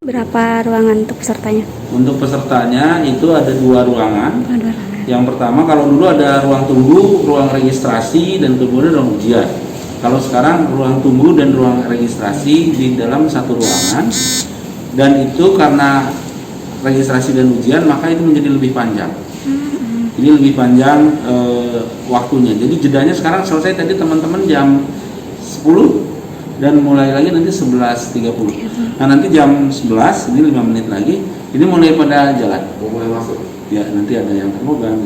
Berapa ruangan untuk pesertanya? Untuk pesertanya itu ada 2 ruangan. Oh, 2 ruangan. Yang pertama kalau dulu ada ruang tunggu, ruang registrasi, dan kemudian ruang ujian. Kalau sekarang ruang tunggu dan ruang registrasi di dalam satu ruangan, dan itu karena registrasi dan ujian maka itu menjadi lebih panjang. Ini lebih panjang waktunya. Jadi jedanya sekarang selesai tadi teman-teman jam 10 dan mulai lagi nanti 11.30. Nah nanti jam 11, ini 5 menit lagi, ini mulai pada jalan. Mulai masuk. Ya nanti ada yang termogan.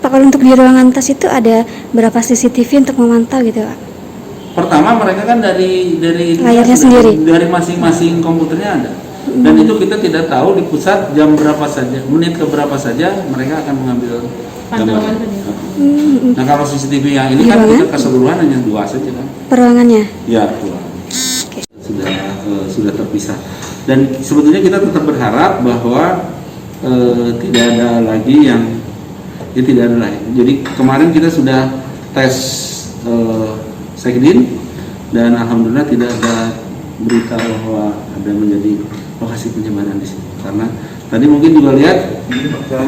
Pak, kalau untuk di ruangan tes itu ada berapa CCTV untuk memantau gitu, Pak? Pertama mereka kan dari layarnya sendiri, dari masing-masing komputernya ada. Dan itu kita tidak tahu di pusat jam berapa saja, menit ke berapa saja mereka akan mengambil gambar. Nah kalau CCTV yang ini kan kita keseluruhan hanya 2 saja kan. Per ruangannya? Ya, ruangan. Sudah terpisah. Dan sebetulnya kita tetap berharap bahwa tidak ada lagi yang tidak ada lagi. Jadi kemarin kita sudah tes Sekdin dan alhamdulillah tidak ada berita bahwa ada menjadi lokasi penyebaran di sini. Karena tadi mungkin juga lihat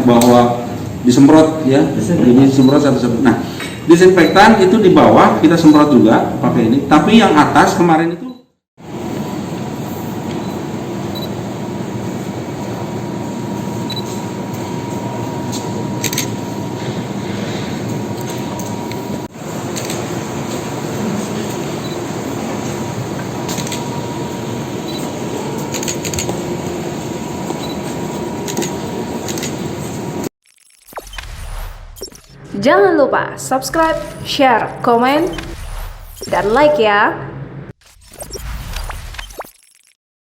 bahwa disemprot ya, ini disemprot satu-satu. Nah, disinfektan itu di bawah kita semprot juga pakai ini, tapi yang atas kemarin itu Jangan lupa subscribe, share, komen, dan like ya.